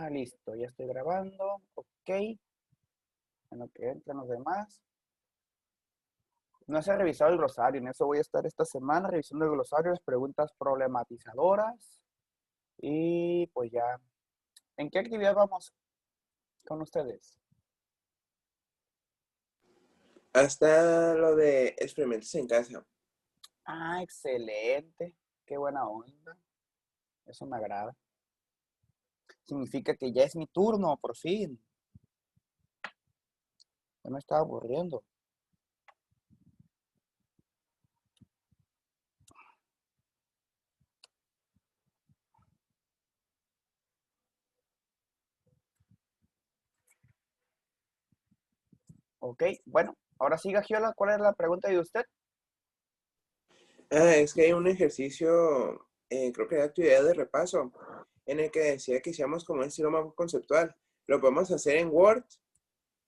Listo, ya estoy grabando. Ok. En lo que entran los demás. No se ha revisado el glosario. En eso voy a estar esta semana revisando el glosario, las preguntas problematizadoras. Y pues ya. ¿En qué actividad vamos con ustedes? Hasta lo de experimentos en casa. Excelente. Qué buena onda. Eso me agrada. Significa que ya es mi turno, por fin. Ya me estaba aburriendo. Ok, bueno. Ahora sí, Gagiola, ¿cuál es la pregunta de usted? Es que hay un ejercicio, creo que de actividad de repaso, en el que decía que hiciéramos como un estilo mapa conceptual. Lo podemos hacer en Word,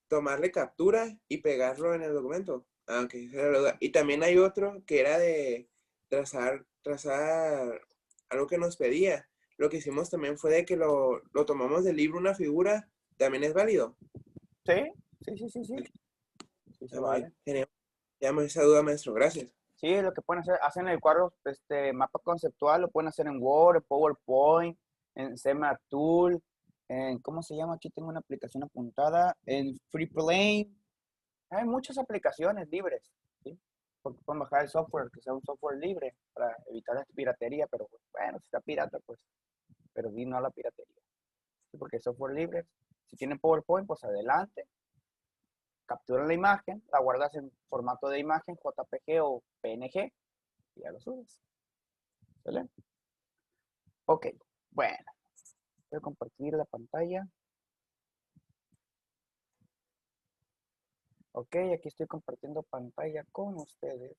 tomarle captura y pegarlo en el documento. Aunque esa era la duda. Y también hay otro que era de trazar algo que nos pedía. Lo que hicimos también fue de que lo tomamos del libro una figura, también es válido. Sí, sí, sí, sí, sí. Sí se Está muy bien. vale. Genial. Ya me esa duda, maestro. Gracias. Sí, lo que pueden hacer, hacen el cuadro, mapa conceptual, lo pueden hacer en Word, en PowerPoint, en Tool, en, ¿cómo se llama? Aquí tengo una aplicación apuntada, en FreePlane. Hay muchas aplicaciones libres, ¿sí? Porque pueden bajar el software, que sea un software libre para evitar la piratería, pero pues, bueno, si está pirata, pues, pero di no a la piratería. ¿Sí? Porque es software libre. Si tienen PowerPoint, pues adelante, capturan la imagen, la guardas en formato de imagen, JPG o PNG, y ya lo subes. ¿Vale? Ok, bueno, voy a compartir la pantalla. Ok, aquí estoy compartiendo pantalla con ustedes.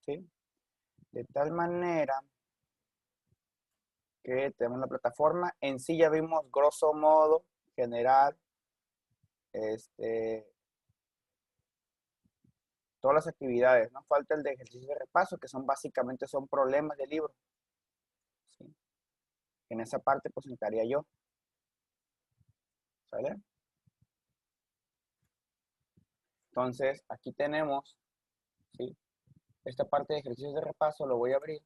¿Sí? De tal manera que tenemos la plataforma. En sí ya vimos grosso modo, general, este, todas las actividades, ¿no? Falta el de ejercicio de repaso, que son básicamente son problemas del libro. ¿Sí? En esa parte pues entraría yo. ¿Sale? Entonces, aquí tenemos, ¿sí? Esta parte de ejercicios de repaso lo voy a abrir.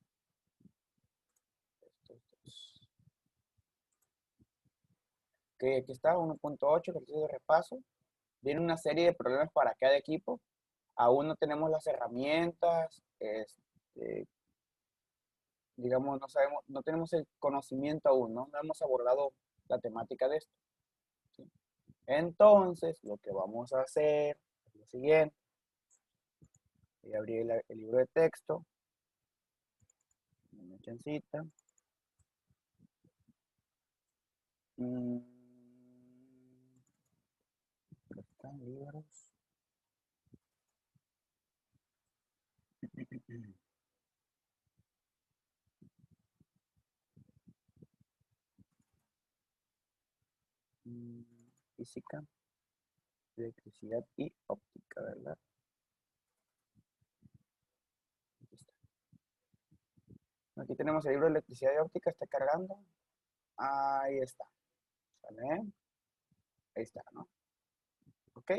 Ok, aquí está, 1.8, ejercicio de repaso. Viene una serie de problemas para cada equipo. Aún no tenemos las herramientas, digamos, no sabemos, no tenemos el conocimiento aún, ¿no? No hemos abordado la temática de esto. ¿Sí? Entonces, lo que vamos a hacer es lo siguiente. Voy a abrir el libro de texto, una chancita. Mm, acá están libros. Mm, Física, electricidad y óptica, ¿verdad? Aquí está. Aquí tenemos el libro de electricidad y óptica, está cargando. Ahí está. ¿Sale? Ahí está, ¿no? Ok.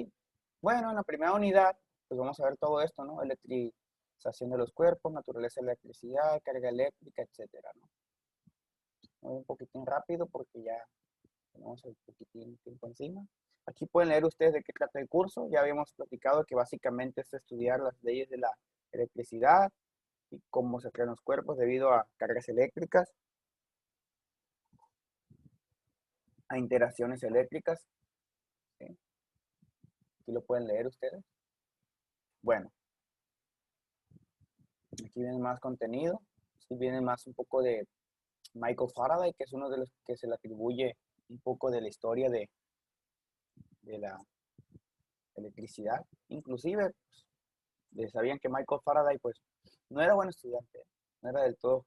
Bueno, en la primera unidad, pues vamos a ver todo esto, ¿no? Electrización de los cuerpos, naturaleza de la electricidad, carga eléctrica, etcétera, ¿no? Voy un poquitín rápido porque ya tenemos un poquitín tiempo encima. Aquí pueden leer ustedes de qué trata el curso. Ya habíamos platicado que básicamente es estudiar las leyes de la electricidad y cómo se crean los cuerpos debido a cargas eléctricas, a interacciones eléctricas. ¿Sí? Aquí lo pueden leer ustedes. Bueno, aquí viene más contenido. Aquí viene más un poco de Michael Faraday, que es uno de los que se le atribuye un poco de la historia de la electricidad. Inclusive, sabían que Michael Faraday, pues, no era buen estudiante, no era del todo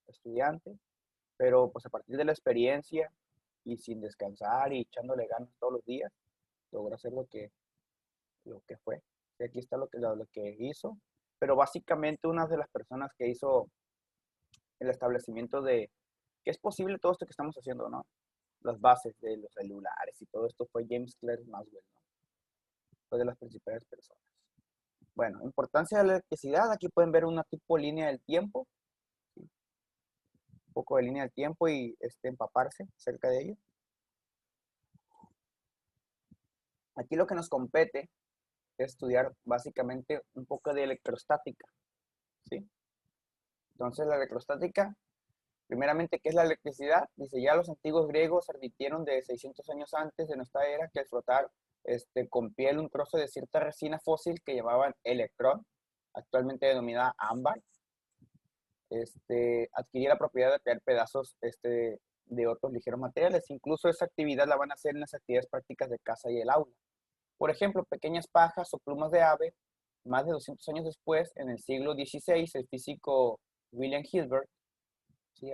estudiante, pero pues a partir de la experiencia y sin descansar y echándole ganas todos los días, logró hacer lo que fue. Y aquí está lo que hizo, pero básicamente una de las personas que hizo el establecimiento de que es posible todo esto que estamos haciendo, ¿no? Las bases de los celulares y todo esto fue James Clerk Maxwell, ¿no? Fue de las principales personas. Bueno, importancia de la electricidad. Aquí pueden ver una tipo línea del tiempo, ¿sí? Un poco de línea del tiempo y empaparse cerca de ello. Aquí lo que nos compete es estudiar básicamente un poco de electrostática, ¿sí? Entonces la electrostática, primeramente, ¿qué es la electricidad? Dice, ya los antiguos griegos advirtieron de 600 años antes de nuestra era que al frotar con piel un trozo de cierta resina fósil que llamaban electrón, actualmente denominada ámbar, adquiría la propiedad de crear pedazos de otros ligeros materiales. Incluso esa actividad la van a hacer en las actividades prácticas de casa y el aula. Por ejemplo, pequeñas pajas o plumas de ave. Más de 200 años después, en el siglo XVI, el físico William Hilbert, ¿sí?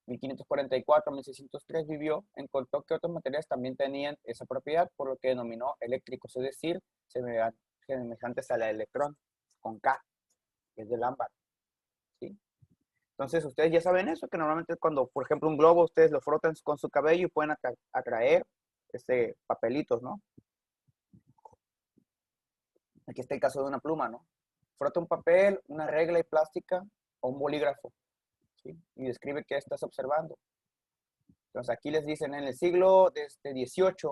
1544 a 1603 vivió, encontró que otros materiales también tenían esa propiedad, por lo que denominó eléctricos, es decir, semejantes al electrón, con K, que es del ámbar, ¿sí? Entonces, ustedes ya saben eso, que normalmente cuando, por ejemplo, un globo, ustedes lo frotan con su cabello y pueden atraer papelitos, ¿no? Aquí está el caso de una pluma, ¿no? Frota un papel, una regla y plástica o un bolígrafo, ¿sí? Y describe qué estás observando. Entonces, aquí les dicen, en el siglo XVIII,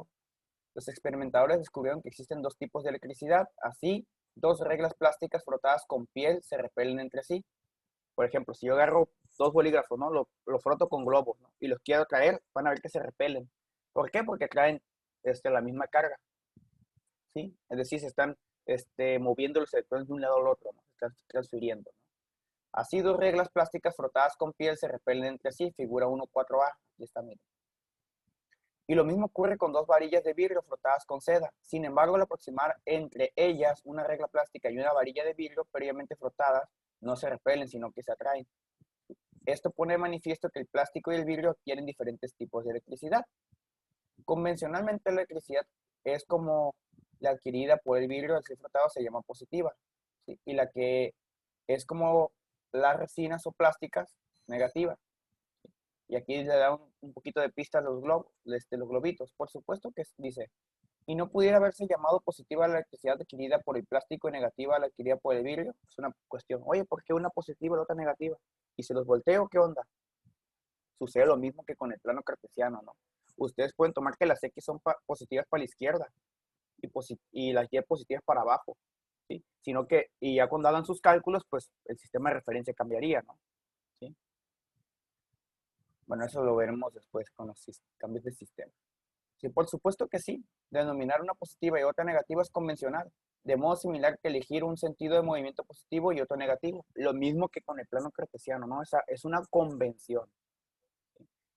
los experimentadores descubrieron que existen dos tipos de electricidad. Así, dos reglas plásticas frotadas con piel se repelen entre sí. Por ejemplo, si yo agarro dos bolígrafos, ¿no? Lo froto con globos, ¿no? Y los quiero traer, van a ver que se repelen. ¿Por qué? Porque traen la misma carga, ¿sí? Es decir, se están moviendo los electrones de un lado al otro, ¿no? Se están transfiriendo, ¿no? Así, dos reglas plásticas frotadas con piel se repelen entre sí, figura 1.4a. Aquí está, miren. Y lo mismo ocurre con dos varillas de vidrio frotadas con seda. Sin embargo, al aproximar entre ellas una regla plástica y una varilla de vidrio previamente frotadas, no se repelen, sino que se atraen. Esto pone de manifiesto que el plástico y el vidrio adquieren diferentes tipos de electricidad. Convencionalmente, la electricidad es como la adquirida por el vidrio al ser frotado se llama positiva, ¿sí? Y la que es como las resinas o plásticas, negativa. Y aquí le da un poquito de pista a los globos, los globitos. Por supuesto que dice, y no pudiera haberse llamado positiva la electricidad adquirida por el plástico y negativa la adquirida por el vidrio. Es una cuestión. Oye, ¿por qué una positiva y la otra negativa? Y se los volteo, ¿qué onda? Sucede lo mismo que con el plano cartesiano, ¿no? Ustedes pueden tomar que las X son positivas para la izquierda y las Y positivas para abajo, ¿sí? Sino que, y ya cuando hagan sus cálculos, pues el sistema de referencia cambiaría, ¿no? ¿Sí? Bueno, eso lo veremos después con los cambios de sistema. Sí, por supuesto que sí. Denominar una positiva y otra negativa es convencional. De modo similar que elegir un sentido de movimiento positivo y otro negativo. Lo mismo que con el plano cartesiano, ¿no? Esa es una convención.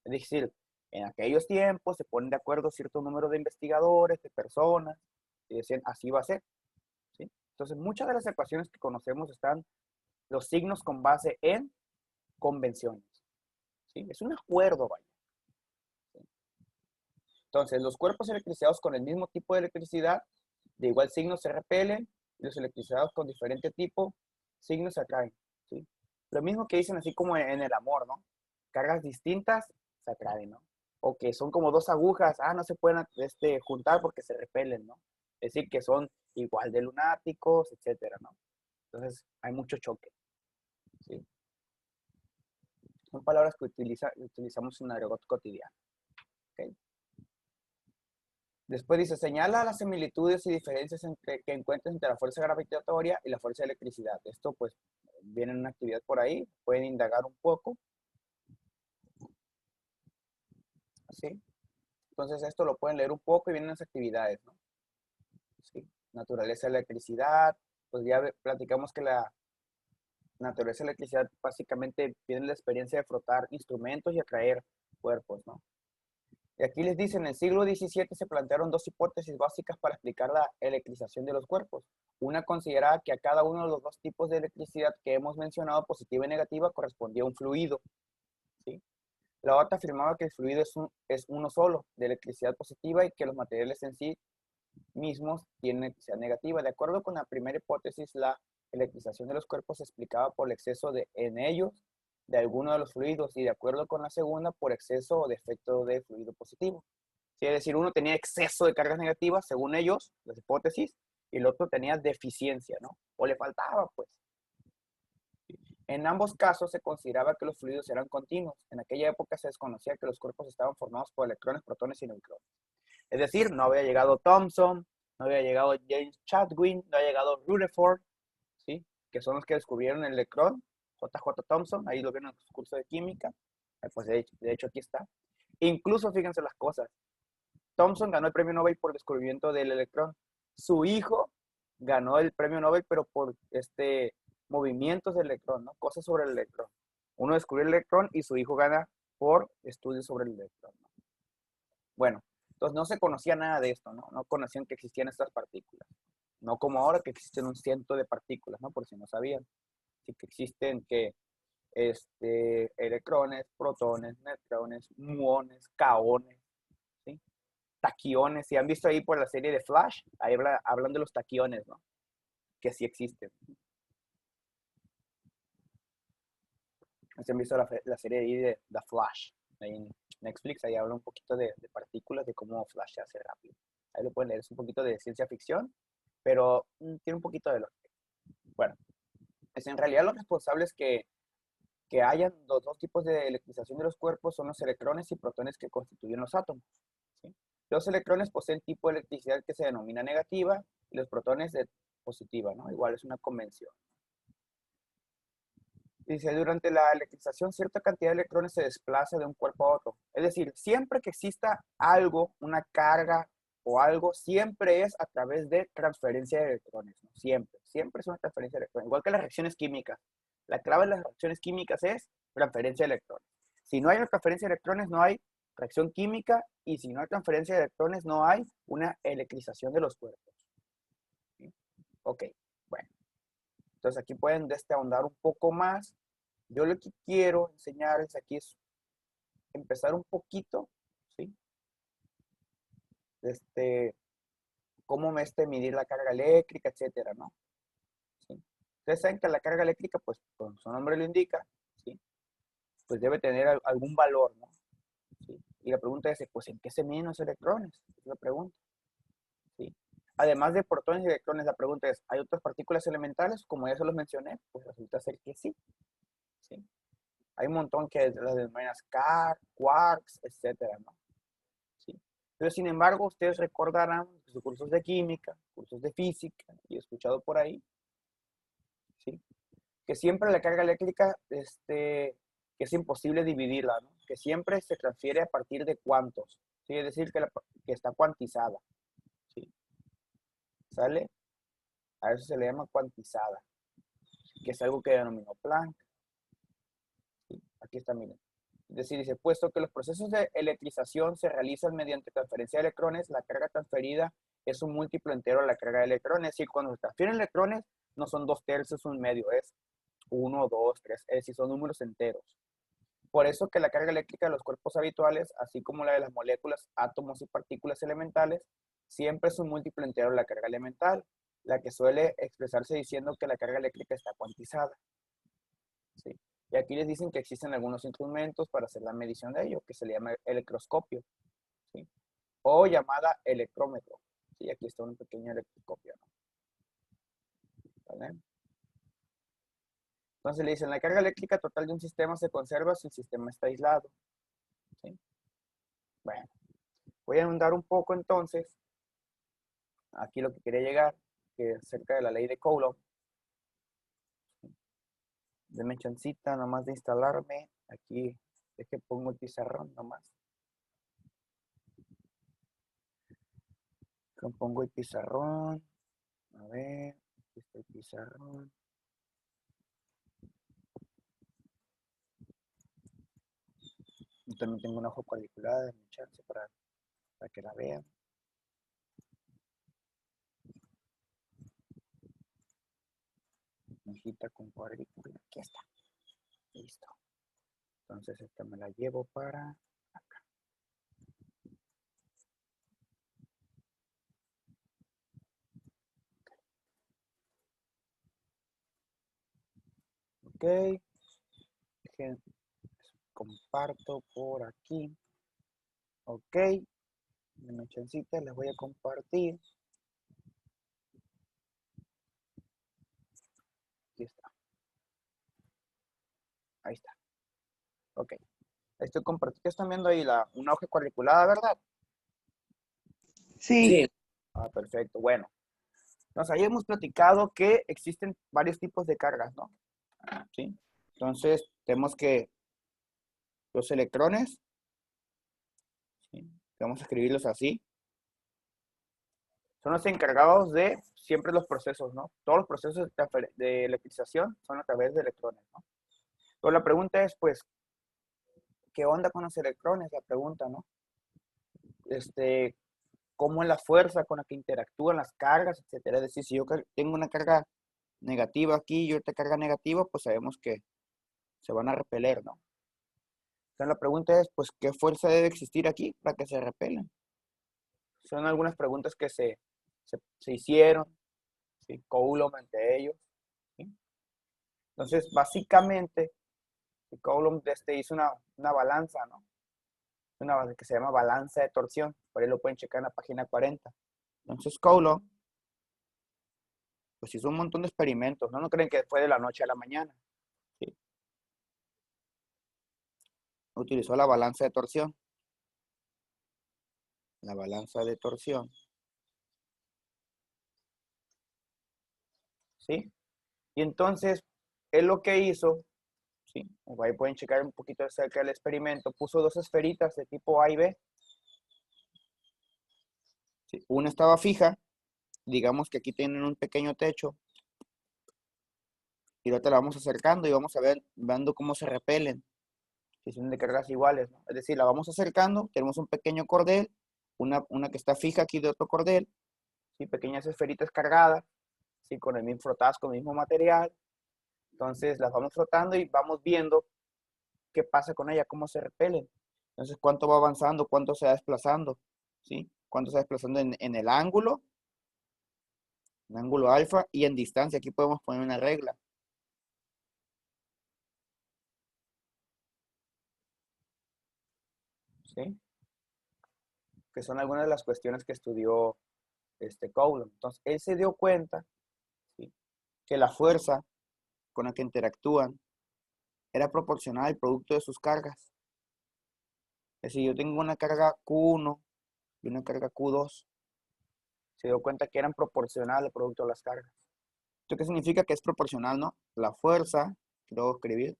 Es decir, en aquellos tiempos se ponen de acuerdo cierto número de investigadores, de personas, y decían, así va a ser, ¿sí? Entonces, muchas de las ecuaciones que conocemos están los signos con base en convenciones, ¿sí? Es un acuerdo, vaya. Entonces, los cuerpos electrizados con el mismo tipo de electricidad, de igual signo, se repelen, y los electrizados con diferente tipo, signos se atraen, ¿sí? Lo mismo que dicen así como en el amor, ¿no? Cargas distintas se atraen, ¿no? O que son como dos agujas, no se pueden juntar porque se repelen, ¿no? Es decir, que son igual de lunáticos, etcétera, ¿no? Entonces, hay mucho choque, ¿sí? Son palabras que utilizamos en el argot cotidiano, ¿ok? Después dice, señala las similitudes y diferencias que encuentres entre la fuerza gravitatoria y la fuerza de electricidad. Esto pues viene en una actividad por ahí, pueden indagar un poco. ¿Sí? Entonces esto lo pueden leer un poco y vienen las actividades, ¿no? ¿Sí? Naturaleza de la electricidad, pues ya platicamos que la naturaleza de la electricidad básicamente tiene la experiencia de frotar instrumentos y atraer cuerpos, ¿no? Y aquí les dicen, en el siglo XVII se plantearon dos hipótesis básicas para explicar la electrización de los cuerpos. Una consideraba que a cada uno de los dos tipos de electricidad que hemos mencionado, positiva y negativa, correspondía a un fluido, ¿sí? La otra afirmaba que el fluido es uno solo, de electricidad positiva, y que los materiales en sí mismos tienen electricidad negativa. De acuerdo con la primera hipótesis, la electrización de los cuerpos se explicaba por el exceso en ellos de alguno de los fluidos y de acuerdo con la segunda por exceso o defecto de fluido positivo. Sí, es decir, uno tenía exceso de cargas negativas, según ellos, las hipótesis, y el otro tenía deficiencia, ¿no? O le faltaba, pues. En ambos casos se consideraba que los fluidos eran continuos. En aquella época se desconocía que los cuerpos estaban formados por electrones, protones y neutrones. Es decir, no había llegado Thomson, no había llegado James Chadwick, no había llegado Rutherford, ¿sí? Que son los que descubrieron el electrón, J.J. Thomson, ahí lo vieron en su curso de química, pues de hecho aquí está. Incluso fíjense las cosas, Thomson ganó el premio Nobel por el descubrimiento del electrón. Su hijo ganó el premio Nobel, pero por movimientos del electrón, ¿no? Cosas sobre el electrón. Uno descubrió el electrón y su hijo gana por estudios sobre el electrón, ¿no? Bueno, entonces no se conocía nada de esto, ¿no? No conocían que existían estas partículas. No como ahora que existen un ciento de partículas, ¿no? Por si no sabían. Sí que existen que electrones, protones, neutrones, muones, kaones, ¿sí? Taquiones. Si han visto ahí por la serie de Flash, ahí hablan de los taquiones, ¿no? Que sí existen. Si han visto la serie ahí de The Flash, ahí en Netflix, ahí habla un poquito de partículas, de cómo Flash se hace rápido. Ahí lo pueden leer, es un poquito de ciencia ficción, pero tiene un poquito de lógica. Bueno, pues en realidad los responsables que hayan los dos tipos de electrización de los cuerpos son los electrones y protones que constituyen los átomos, ¿sí? Los electrones poseen tipo de electricidad que se denomina negativa y los protones de positiva, ¿no? Igual es una convención. Dice, durante la electrización cierta cantidad de electrones se desplaza de un cuerpo a otro. Es decir, siempre que exista algo, una carga o algo, siempre es a través de transferencia de electrones, ¿no? Siempre es una transferencia de electrones. Igual que las reacciones químicas. La clave de las reacciones químicas es transferencia de electrones. Si no hay una transferencia de electrones, no hay reacción química, y si no hay transferencia de electrones, no hay una electrización de los cuerpos. ¿Sí? Ok, bueno. Entonces aquí pueden ahondar un poco más. Yo lo que quiero enseñarles aquí es empezar un poquito, ¿sí? Cómo medir la carga eléctrica, etcétera, ¿no? ¿Sí? Ustedes saben que la carga eléctrica, pues, como su nombre lo indica, ¿sí? Pues debe tener algún valor, ¿no? ¿Sí? Y la pregunta es, pues, ¿en qué se miden los electrones? Es la pregunta, ¿sí? Además de protones y electrones, la pregunta es, ¿hay otras partículas elementales? Como ya se los mencioné, pues resulta ser que sí, ¿sí? Hay un montón que las denominan quarks, etcétera, ¿no? ¿Sí? Pero sin embargo, ustedes recordarán sus cursos de química, cursos de física, y he escuchado por ahí, ¿sí? Que siempre la carga eléctrica, que es imposible dividirla, ¿no? Que siempre se transfiere a partir de cuantos, ¿sí? Es decir, que está cuantizada, ¿sí? ¿Sale? A eso se le llama cuantizada, que es algo que denominó Planck, ¿sí? Aquí está, miren. Es decir, dice, puesto que los procesos de electrización se realizan mediante transferencia de electrones, la carga transferida es un múltiplo entero de la carga de electrones. Es decir, cuando se transfieren electrones, no son 2/3, 1/2, es 1, 2, 3, es decir, son números enteros. Por eso que la carga eléctrica de los cuerpos habituales, así como la de las moléculas, átomos y partículas elementales, siempre es un múltiplo entero de la carga elemental, la que suele expresarse diciendo que la carga eléctrica está cuantizada, ¿sí? Y aquí les dicen que existen algunos instrumentos para hacer la medición de ello, que se le llama electroscopio, ¿sí? O llamada electrómetro. Sí, aquí está un pequeño electroscopio, ¿no? ¿Vale? Entonces le dicen, la carga eléctrica total de un sistema se conserva si el sistema está aislado, ¿sí? Bueno, voy a ahondar un poco entonces, aquí lo que quería llegar, que es acerca de la ley de Coulomb. Deme chancita nomás de instalarme, aquí es que pongo el pizarrón nomás. Pongo el pizarrón. A ver, aquí está el pizarrón. Yo también tengo una hoja cuadriculada de mi chance para que la vean. Hojita con cuadrícula. Aquí está. Listo. Entonces esta me la llevo para acá. Ok. Dejen, comparto por aquí. Ok. Denme chancita, les voy a compartir. Aquí está. Ahí está. Ok. Estoy compartiendo. Están viendo ahí una hoja cuadriculada, ¿verdad? Sí, Sí, Perfecto. Bueno. Entonces, ahí hemos platicado que existen varios tipos de cargas, ¿no? ¿Sí? Entonces, tenemos que los electrones, ¿sí? Vamos a escribirlos así, son los encargados de siempre los procesos, ¿no? Todos los procesos de electrización son a través de electrones, ¿no? Pero la pregunta es, pues, ¿qué onda con los electrones? La pregunta, ¿no? ¿Cómo es la fuerza con la que interactúan las cargas, etcétera? Es decir, si yo tengo una carga negativa aquí y otra carga negativa, pues sabemos que se van a repeler, ¿no? Entonces la pregunta es, pues, ¿qué fuerza debe existir aquí para que se repelen? Son algunas preguntas que se hicieron, ¿sí? Coulomb entre ellos, ¿sí? Entonces, básicamente, Coulomb hizo una balanza, ¿no? Una que se llama balanza de torsión, por ahí lo pueden checar en la página 40. Entonces, Coulomb, pues hizo un montón de experimentos, ¿no? No creen que fue de la noche a la mañana, ¿sí? Utilizó la balanza de torsión. La balanza de torsión, ¿sí? Y entonces, él lo que hizo, ¿sí? Ahí pueden checar un poquito acerca del experimento, puso dos esferitas de tipo A y B, ¿sí? Una estaba fija, digamos que aquí tienen un pequeño techo, y ahorita la vamos acercando y vamos a ver, viendo cómo se repelen, si son de cargas iguales, ¿no? Es decir, la vamos acercando, tenemos un pequeño cordel, una que está fija aquí de otro cordel, ¿sí? Pequeñas esferitas cargadas, ¿sí? Con el mismo frotadas, con el mismo material. Entonces las vamos frotando y vamos viendo qué pasa con ella, cómo se repelen. Entonces, cuánto va avanzando, cuánto se va desplazando, ¿sí? Cuánto se va desplazando en el ángulo, en ángulo alfa y en distancia. Aquí podemos poner una regla. ¿Sí? Que son algunas de las cuestiones que estudió Coulomb. Entonces, él se dio cuenta, ¿sí? Que la fuerza con la que interactúan era proporcional al producto de sus cargas. Es decir, yo tengo una carga Q1 y una carga Q2. Se dio cuenta que eran proporcionales al producto de las cargas. ¿Esto qué significa? Que es proporcional, ¿no? La fuerza, que luego escribir,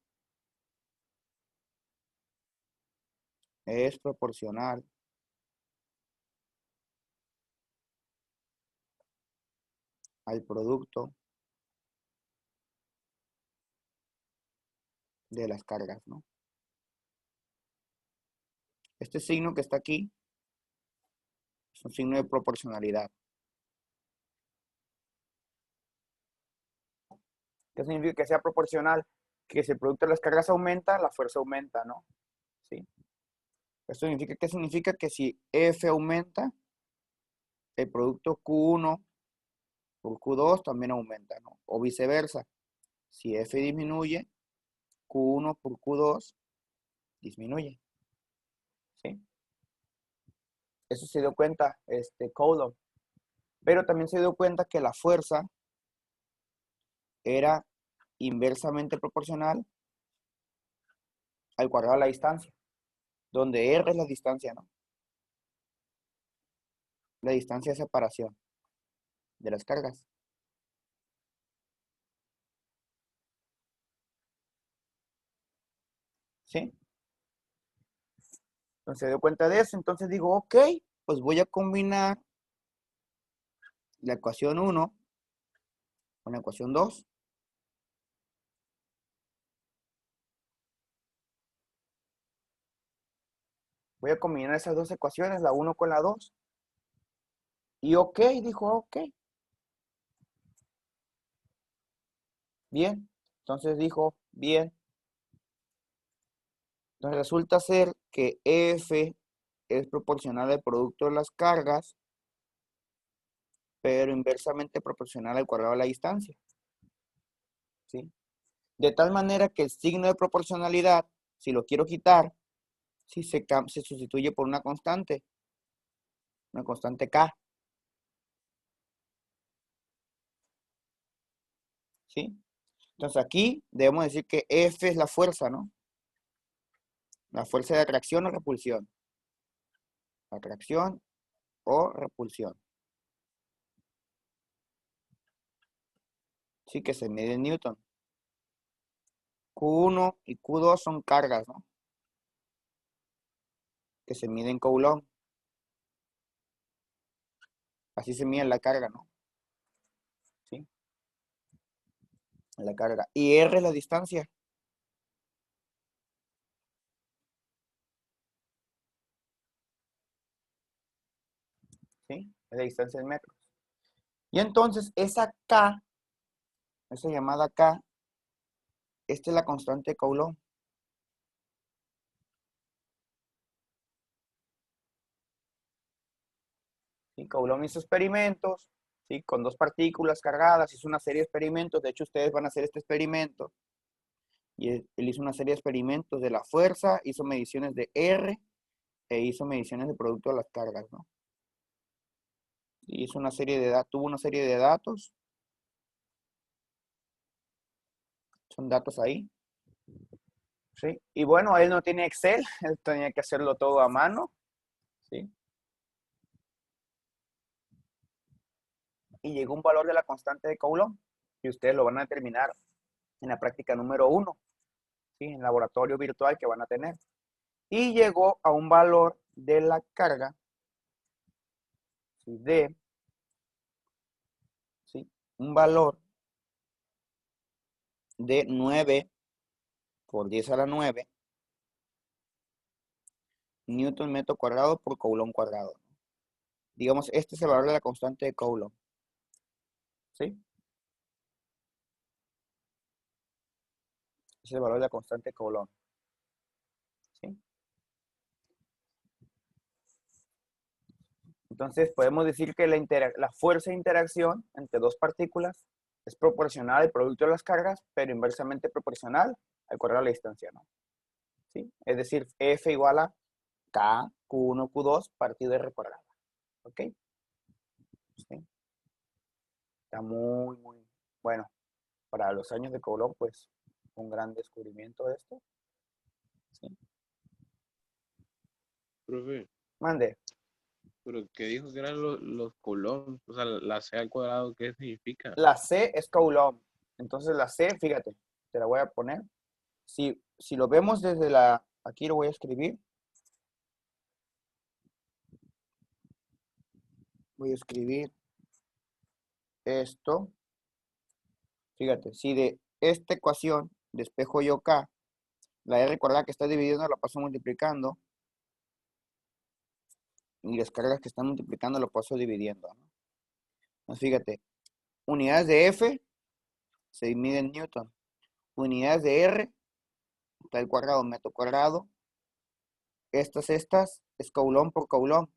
es proporcional al producto de las cargas, ¿no? Este signo que está aquí es un signo de proporcionalidad. ¿Qué significa que sea proporcional? Que si el producto de las cargas aumenta, la fuerza aumenta, ¿no? ¿Sí? Esto significa, ¿qué significa? Que si F aumenta, el producto Q1 por Q2 también aumenta, ¿no? O viceversa. Si F disminuye, Q1 por Q2 disminuye, ¿sí? Eso se dio cuenta Coulomb. Pero también se dio cuenta que la fuerza era inversamente proporcional al cuadrado de la distancia, donde R es la distancia, ¿no? La distancia de separación de las cargas. ¿Sí? Entonces se dio cuenta de eso, entonces digo, ok, pues voy a combinar la ecuación 1 con la ecuación 2. Voy a combinar esas dos ecuaciones, la 1 con la 2. Y ok, dijo, ok. Bien. Entonces dijo, bien. Entonces resulta ser que F es proporcional al producto de las cargas, pero inversamente proporcional al cuadrado de la distancia. ¿Sí? De tal manera que el signo de proporcionalidad, si lo quiero quitar, si se sustituye por una constante K. ¿Sí? Entonces aquí debemos decir que F es la fuerza, ¿no? La fuerza de atracción o repulsión. Atracción o repulsión. Sí, que se mide en Newton. Q1 y Q2 son cargas, ¿no? Que se mide en Coulomb. Así se mide la carga, ¿no? ¿Sí? La carga. Y R es la distancia. ¿Sí? Es la distancia en metros. Y entonces esa K, esa llamada K, esta es la constante de Coulomb. ¿Sí? Coulomb hizo experimentos, ¿sí? Con dos partículas cargadas, hizo una serie de experimentos. De hecho, ustedes van a hacer este experimento. Y él hizo una serie de experimentos de la fuerza, hizo mediciones de R e hizo mediciones de producto de las cargas, ¿no? Y hizo una serie de datos, tuvo una serie de datos. Son datos ahí. ¿Sí? Y bueno, él no tiene Excel, él tenía que hacerlo todo a mano. ¿Sí? Y llegó un valor de la constante de Coulomb. Y ustedes lo van a determinar en la práctica número 1. ¿Sí? En el laboratorio virtual que van a tener. Y llegó a un valor de la carga, ¿sí? De, ¿sí? Un valor de 9 por 10 a la 9 Newton metro cuadrado por Coulomb cuadrado. Digamos, este es el valor de la constante de Coulomb. ¿Sí? Es el valor de la constante de Coulomb. ¿Sí? Entonces, podemos decir que la fuerza de interacción entre dos partículas es proporcional al producto de las cargas, pero inversamente proporcional al cuadrado de la distancia, ¿no? ¿Sí? Es decir, F igual a K, Q1, Q2 partido de R cuadrado. ¿Ok? ¿Sí? Está muy, muy bueno. Para los años de Coulomb, pues, un gran descubrimiento esto. ¿Sí? Profe, Mande. pero ¿qué dijo que eran los coulombs? O sea, la C al cuadrado, ¿qué significa? La C es Coulomb. Entonces la C, fíjate, te la voy a poner. Si lo vemos desde la, aquí lo voy a escribir. Voy a escribir esto. Fíjate, si de esta ecuación despejo yo K, la R cuadrada que está dividiendo la paso multiplicando. Y las cargas que están multiplicando lo paso dividiendo, ¿no? Entonces fíjate, unidades de F se miden en Newton. Unidades de R, está el cuadrado, metro cuadrado. Estas es Coulomb por Coulomb.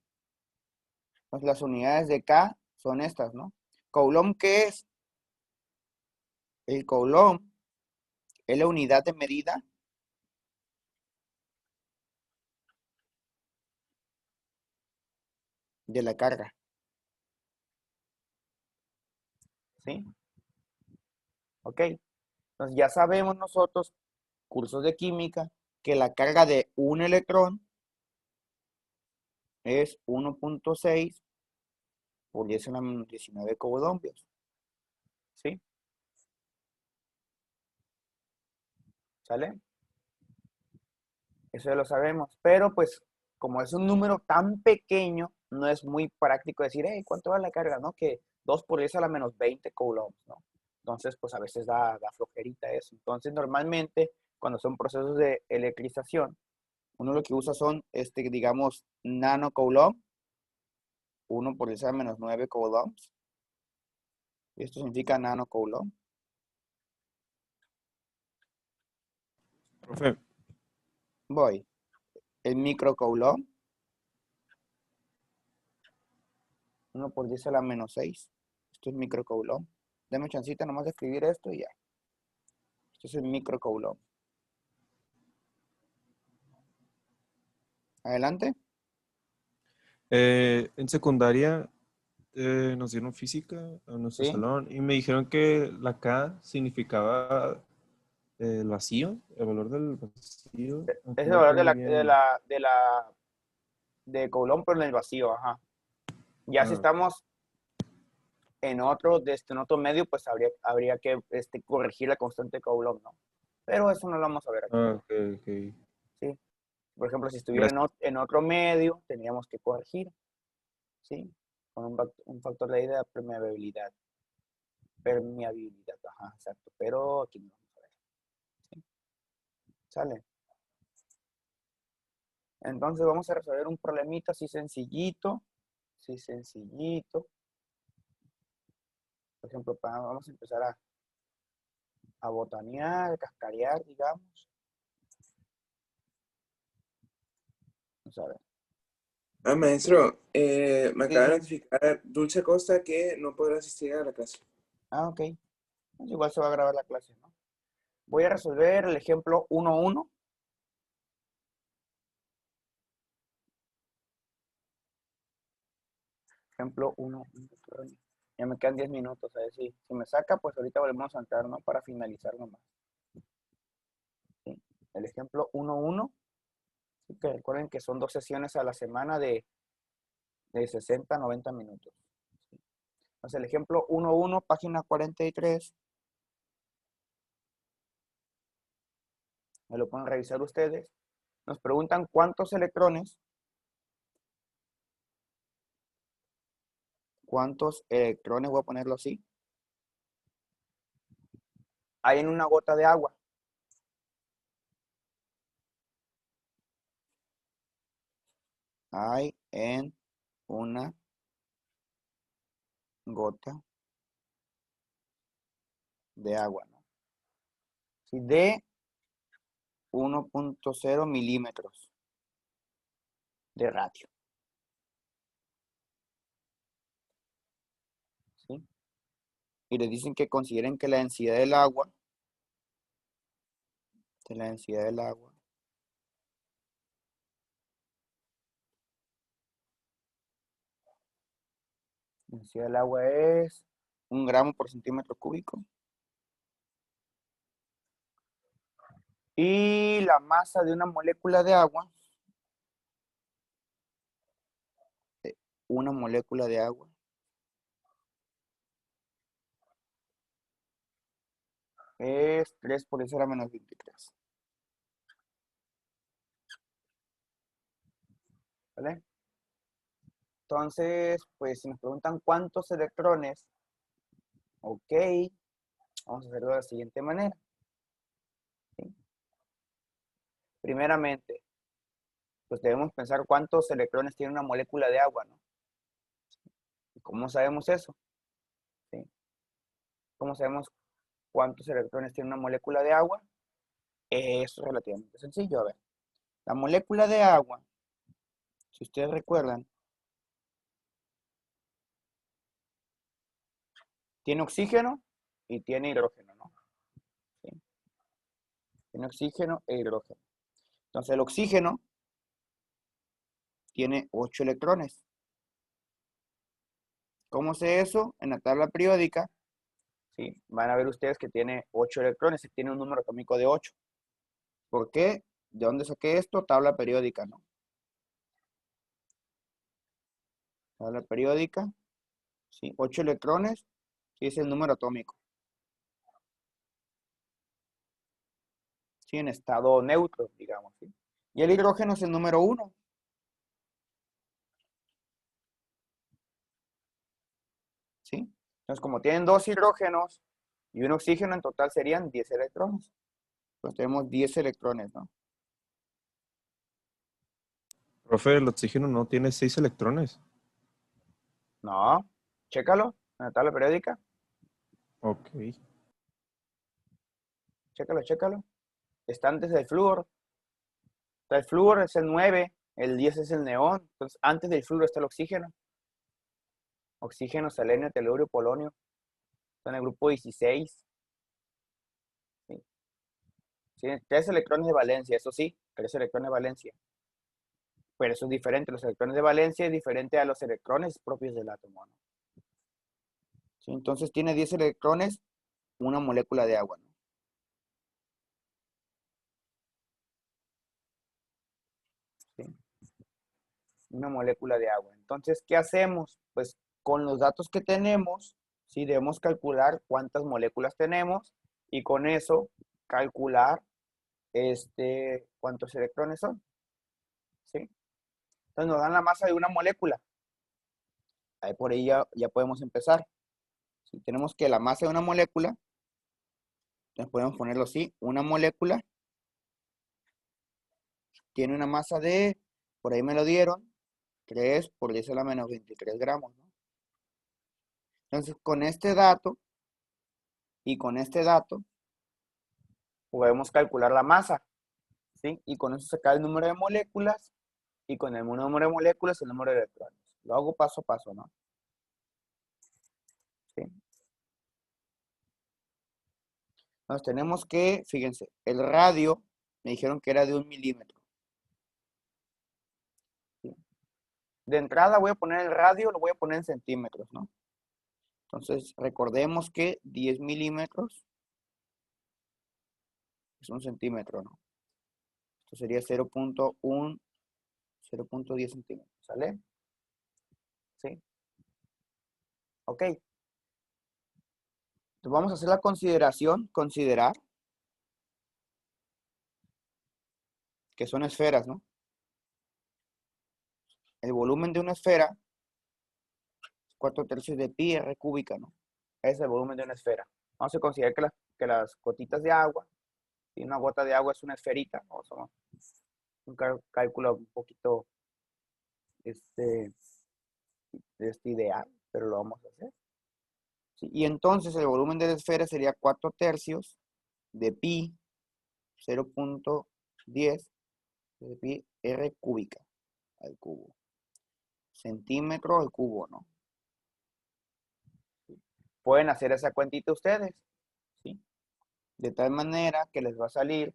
Entonces las unidades de K son estas, ¿no? Coulomb, ¿qué es? El Coulomb es la unidad de medida de la carga. ¿Sí? Ok. Entonces ya sabemos nosotros, cursos de química, que la carga de un electrón es 1.6 por 10 a la menos 19 coulombios. ¿Sí? ¿Sale? Eso ya lo sabemos. Pero pues, como es un número tan pequeño, no es muy práctico decir, hey, ¿cuánto va la carga? ¿No? Que 2 por 10 a la menos 20 coulombs, ¿no? Entonces, pues a veces da flojerita eso. Entonces, normalmente, cuando son procesos de electrización, uno lo que usa son, digamos, nano coulomb, 1 por 10 a la menos 9 coulombs. Y esto significa nano coulomb. Profe, Voy. El micro coulomb, 1 por 10 a la menos 6. Esto es micro coulomb. Dame chancita nomás de escribir esto y ya. Esto es el microcoulomb. Adelante. En secundaria nos dieron física a nuestro Sí. salón y me dijeron que la K significaba el vacío, el valor del vacío. Es aunque el no valor recuerdo bien. de Coulomb, pero en el vacío, ajá. Ya si Ah, estamos en otro medio, pues habría que corregir la constante de Coulomb, ¿no? Pero eso no lo vamos a ver aquí, ok, ok. ¿sí? Por ejemplo, si estuviera Gracias. en otro medio, tendríamos que corregir, ¿sí? Con un factor de ahí de permeabilidad. Permeabilidad, ajá, exacto. Pero aquí no lo vamos a ver, ¿sí? ¿Sale? Entonces vamos a resolver un problemita así sencillito. Sí, sencillito. Por ejemplo, vamos a empezar a botanear, a cascarear, digamos. Vamos a ver. Ah, maestro, me acaba de Sí. notificar Dulce Costa que no podrá asistir a la clase. Ah, ok. Pues igual se va a grabar la clase, ¿no? Voy a resolver el ejemplo 1.1. Ejemplo 1.1. Ya me quedan 10 minutos, a ver si me saca, pues ahorita volvemos a entrar, ¿no? Para finalizar nomás. ¿Sí? El ejemplo 1.1. ¿Sí? Que recuerden que son 2 sesiones a la semana de 60 a 90 minutos. ¿Sí? Entonces el ejemplo 1.1, página 43. Me lo pueden revisar ustedes. Nos preguntan cuántos electrones voy a ponerlo así, hay en una gota de agua. Hay en una gota de agua, ¿no? Sí, de 1.0 milímetros de radio. ¿Sí? Y les dicen que consideren que la densidad del agua, la densidad del agua es 1 gramo por centímetro cúbico. Y la masa de una molécula de agua, una molécula de agua, es 3 por 10 a la menos 23. ¿Vale? Entonces, pues si nos preguntan cuántos electrones, ok, vamos a hacerlo de la siguiente manera. ¿Sí? Primeramente, pues debemos pensar cuántos electrones tiene una molécula de agua, ¿no? ¿Y cómo sabemos eso? ¿Sí? ¿Cómo sabemos cuántos electrones tiene una molécula de agua? Eso es relativamente sencillo. A ver, la molécula de agua, si ustedes recuerdan, tiene oxígeno y tiene hidrógeno, ¿no? ¿Sí? Tiene oxígeno e hidrógeno. Entonces el oxígeno tiene 8 electrones. ¿Cómo sé eso? En la tabla periódica, ¿sí? Van a ver ustedes que tiene 8 electrones, tiene un número atómico de 8. ¿Por qué? ¿De dónde saqué esto? Tabla periódica, ¿no? Tabla periódica, ¿sí? 8 electrones, sí, es el número atómico. Sí, en estado neutro, digamos, ¿sí? Y el hidrógeno es el número 1. ¿Sí? Entonces, como tienen 2 hidrógenos y un oxígeno, en total serían 10 electrones. Entonces tenemos 10 electrones, ¿no? Profe, el oxígeno no tiene 6 electrones. No, chécalo en la tabla periódica. Ok. Chécalo. Está antes del flúor. El flúor es el 9, el 10 es el neón. Entonces, antes del flúor está el oxígeno. Oxígeno, selenio, telurio, polonio. Está en el grupo 16. ¿Sí? ¿sí? 3 electrones de valencia, eso sí, 3 electrones de valencia. Pero eso es diferente, los electrones de valencia es diferente a los electrones propios del átomo, ¿no? ¿Sí? Entonces tiene 10 electrones, una molécula de agua, ¿no? ¿Sí? Una molécula de agua. Entonces, ¿qué hacemos? Pues con los datos que tenemos, ¿sí? Debemos calcular cuántas moléculas tenemos y con eso calcular cuántos electrones son, ¿sí? Entonces nos dan la masa de una molécula. Ahí por ahí ya podemos empezar. Si tenemos que la masa de una molécula, entonces podemos ponerlo así, una molécula tiene una masa de, por ahí me lo dieron, 3 por 10 a la menos 23 gramos, ¿no? Entonces con este dato y con este dato podemos calcular la masa, ¿sí? Y con eso sacar el número de moléculas y con el número de moléculas el número de electrones. Lo hago paso a paso, ¿no? ¿Sí? Entonces tenemos que, fíjense, el radio me dijeron que era de 1 milímetro. ¿Sí? De entrada voy a poner el radio, lo voy a poner en centímetros, ¿no? Entonces recordemos que 10 milímetros es 1 centímetro, ¿no? Esto sería 0.1, 0.10 centímetros, ¿sale? ¿Sí? Ok. Entonces vamos a hacer la consideración, considerar que son esferas, ¿no? El volumen de una esfera es 4/3 de pi r cúbica, ¿no? Ese es el volumen de una esfera. Vamos a considerar que las gotitas de agua, y una gota de agua es una esferita, o sea, un cálculo un poquito ideal, pero lo vamos a hacer. ¿Sí? Y entonces el volumen de la esfera sería 4/3 de pi 0.10 de pi r cúbica al cubo. Centímetro al cubo, ¿no? ¿Sí? Pueden hacer esa cuentita ustedes, ¿sí? De tal manera que les va a salir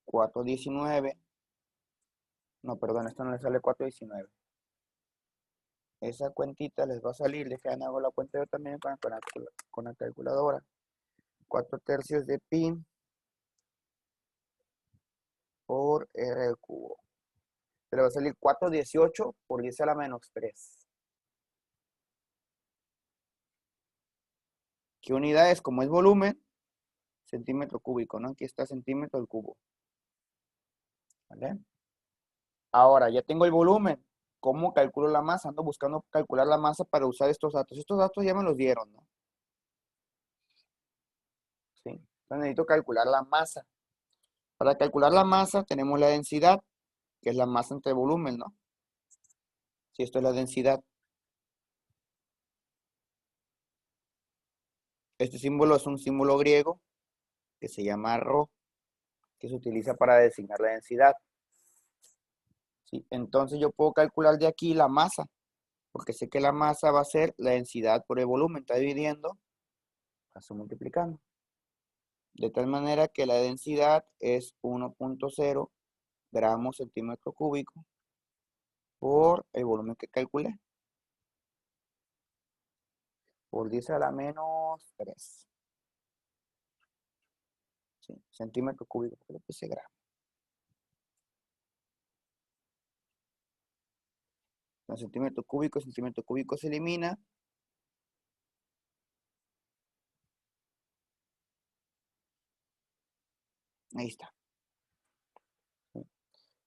419. No, perdón, esto no les sale 419. Esa cuentita les va a salir, dejen hago la cuenta yo también con la calculadora. 4/3 de pi por r al cubo. Se le va a salir 418 por 10 a la menos 3. ¿Qué unidad es? Como es volumen, centímetro cúbico, ¿no? Aquí está centímetro al cubo. ¿Vale? Ahora, ya tengo el volumen. ¿Cómo calculo la masa? Ando buscando calcular la masa para usar estos datos. Estos datos ya me los dieron, ¿no? ¿Sí? Entonces necesito calcular la masa. Para calcular la masa tenemos la densidad, que es la masa entre volumen, ¿no? Si esto es la densidad. Este símbolo es un símbolo griego que se llama ρ, que se utiliza para designar la densidad. ¿Sí? Entonces yo puedo calcular de aquí la masa, porque sé que la masa va a ser la densidad por el volumen. Está dividiendo, paso multiplicando. De tal manera que la densidad es 1.0 gramos centímetro cúbico por el volumen que calculé. Por 10 a la menos 3. ¿Sí? Centímetro cúbico, creo que se gramo. Entonces, centímetro cúbico se elimina. Ahí está. ¿Sí?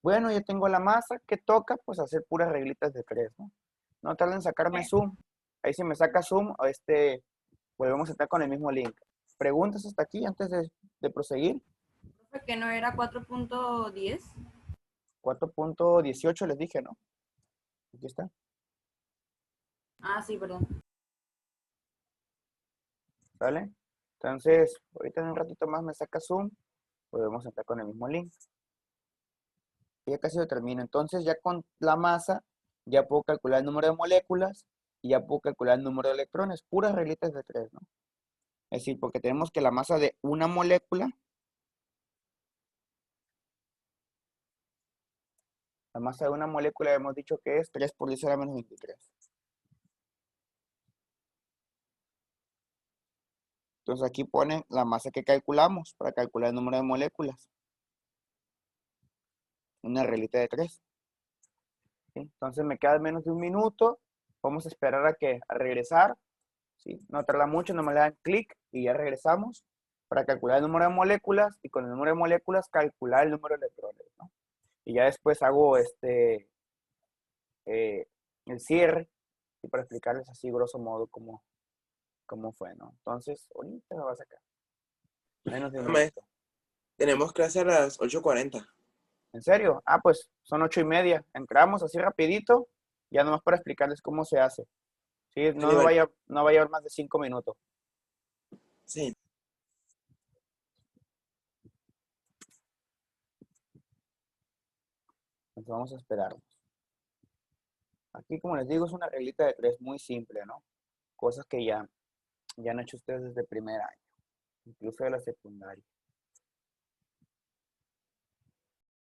Bueno, ya tengo la masa. ¿Qué toca? Pues hacer puras reglitas de 3, ¿no? No tarden en sacarme zoom. Ahí si me saca zoom, volvemos a estar con el mismo link. ¿Preguntas hasta aquí antes de proseguir? Que no era 4.10. 4.18 les dije, ¿no? Aquí está. Ah, sí, perdón. ¿Vale? Entonces, ahorita en un ratito más me saca zoom. Volvemos a estar con el mismo link. Ya casi lo termino. Entonces, ya con la masa, ya puedo calcular el número de moléculas y ya puedo calcular el número de electrones. Puras reglitas de 3, ¿no? Es decir, porque tenemos que la masa de una molécula La masa de una molécula hemos dicho que es 3 por 10 a la menos 23. Entonces aquí pone la masa que calculamos para calcular el número de moléculas. Una reglita de 3. ¿Sí? Entonces me queda menos de un minuto. Vamos a esperar a regresar. ¿Sí? No tarda mucho, nomás le dan clic y ya regresamos para calcular el número de moléculas y con el número de moléculas calcular el número de electrones, ¿no? Y ya después hago el cierre y para explicarles así grosso modo cómo fue, ¿no? Entonces, ahorita me va a sacar. Menos de un minuto. Tenemos clase a las 8:40. ¿En serio? Ah, pues son 8:30. Entramos así rapidito, ya nomás para explicarles cómo se hace. Sí, no vaya a llevar más de 5 minutos. Sí. Entonces vamos a esperarnos. Aquí, como les digo, es una reglita de 3 muy simple, ¿no? Cosas que ya han hecho ustedes desde el primer año, incluso de la secundaria.